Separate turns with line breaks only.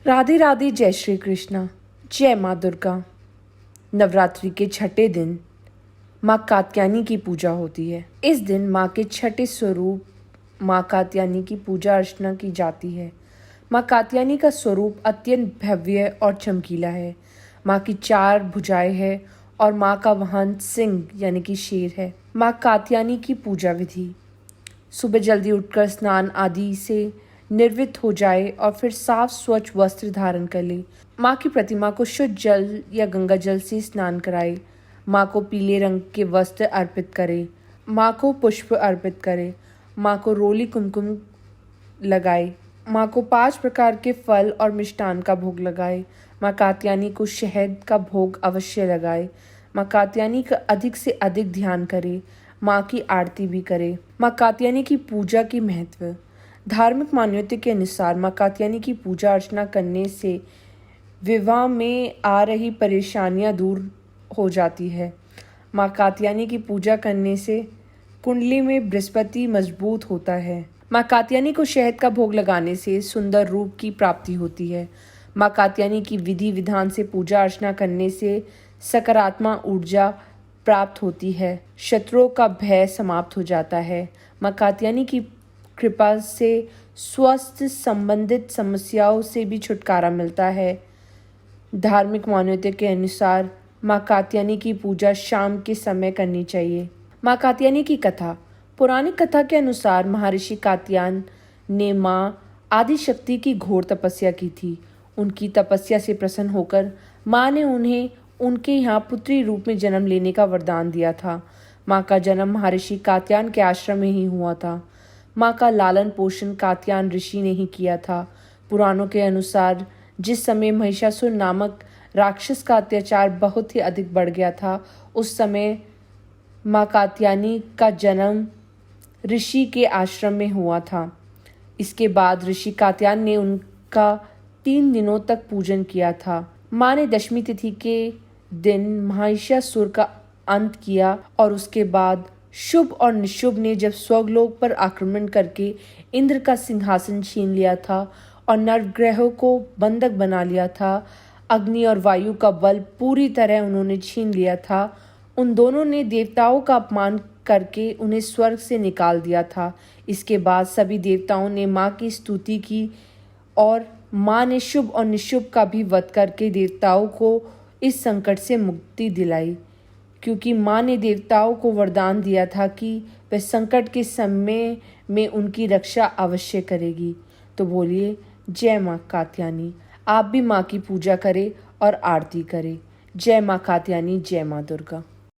राधे राधे, जय श्री कृष्णा, जय माँ दुर्गा। नवरात्रि के छठे दिन माँ कात्यायनी की पूजा होती है। इस दिन माँ के छठे स्वरूप माँ कात्यायनी की पूजा अर्चना की जाती है। माँ कात्यायनी का स्वरूप अत्यंत भव्य और चमकीला है। माँ की 4 भुजाएं हैं और माँ का वाहन सिंह यानी कि शेर है। माँ कात्यायनी की पूजा विधि: सुबह जल्दी उठकर स्नान आदि से निर्वृत्त हो जाए और फिर साफ स्वच्छ वस्त्र धारण कर ले। माँ की प्रतिमा को शुद्ध जल या गंगा जल से स्नान कराए। माँ को पीले रंग के वस्त्र अर्पित करे। माँ को पुष्प अर्पित करे। माँ को रोली कुमकुम लगाए। माँ को 5 प्रकार के फल और मिष्टान का भोग लगाए। माँ कात्यायनी को शहद का भोग अवश्य लगाए। माँ कात्यायनी का अधिक से अधिक ध्यान करे। माँ की आरती भी करे। माँ कात्यायनी की पूजा की महत्व: धार्मिक मान्यता के अनुसार माँ कात्यायनी की पूजा अर्चना करने से विवाह में आ रही परेशानियां दूर हो जाती है। माँ कात्यायनी की पूजा करने से कुंडली में बृहस्पति मजबूत होता है। माँ कात्यायनी को शहद का भोग लगाने से सुंदर रूप की प्राप्ति होती है। माँ कात्यायनी की विधि विधान से पूजा अर्चना करने से सकारात्मक ऊर्जा प्राप्त होती है। शत्रुओं का भय समाप्त हो जाता है। माँ कात्यायनी की कृपा से स्वास्थ्य संबंधित समस्याओं से भी छुटकारा मिलता है। धार्मिक मान्यता के अनुसार माँ कात्यायनी की पूजा शाम के समय करनी चाहिए। माँ कात्यायनी की कथा: पौराणिक कथा के अनुसार महर्षि कात्यायन ने माँ आदिशक्ति की घोर तपस्या की थी। उनकी तपस्या से प्रसन्न होकर माँ ने उन्हें उनके यहाँ पुत्री रूप में जन्म लेने का वरदान दिया था। माँ का जन्म महर्षि कात्यायन के आश्रम में ही हुआ था। माँ का लालन पोषण कात्यायन ऋषि ने ही किया था। पुराणों के अनुसार जिस समय महिषासुर नामक राक्षस का अत्याचार बहुत ही अधिक बढ़ गया था, उस समय माँ कात्यायनी का जन्म ऋषि के आश्रम में हुआ था। इसके बाद ऋषि कात्यायन ने उनका 3 दिनों तक पूजन किया था। माँ ने दशमी तिथि के दिन महिषासुर का अंत किया और उसके बाद शुभ और निशुभ ने जब स्वर्गलोक पर आक्रमण करके इंद्र का सिंहासन छीन लिया था और नवग्रहों को बंधक बना लिया था, अग्नि और वायु का बल पूरी तरह उन्होंने छीन लिया था, उन दोनों ने देवताओं का अपमान करके उन्हें स्वर्ग से निकाल दिया था। इसके बाद सभी देवताओं ने माँ की स्तुति की और माँ ने शुभ और निशुभ का भी वध करके देवताओं को इस संकट से मुक्ति दिलाई, क्योंकि माँ ने देवताओं को वरदान दिया था कि वह संकट के समय में उनकी रक्षा अवश्य करेगी। तो बोलिए जय माँ कात्यायनी। आप भी माँ की पूजा करें और आरती करें। जय माँ कात्यायनी, जय माँ दुर्गा।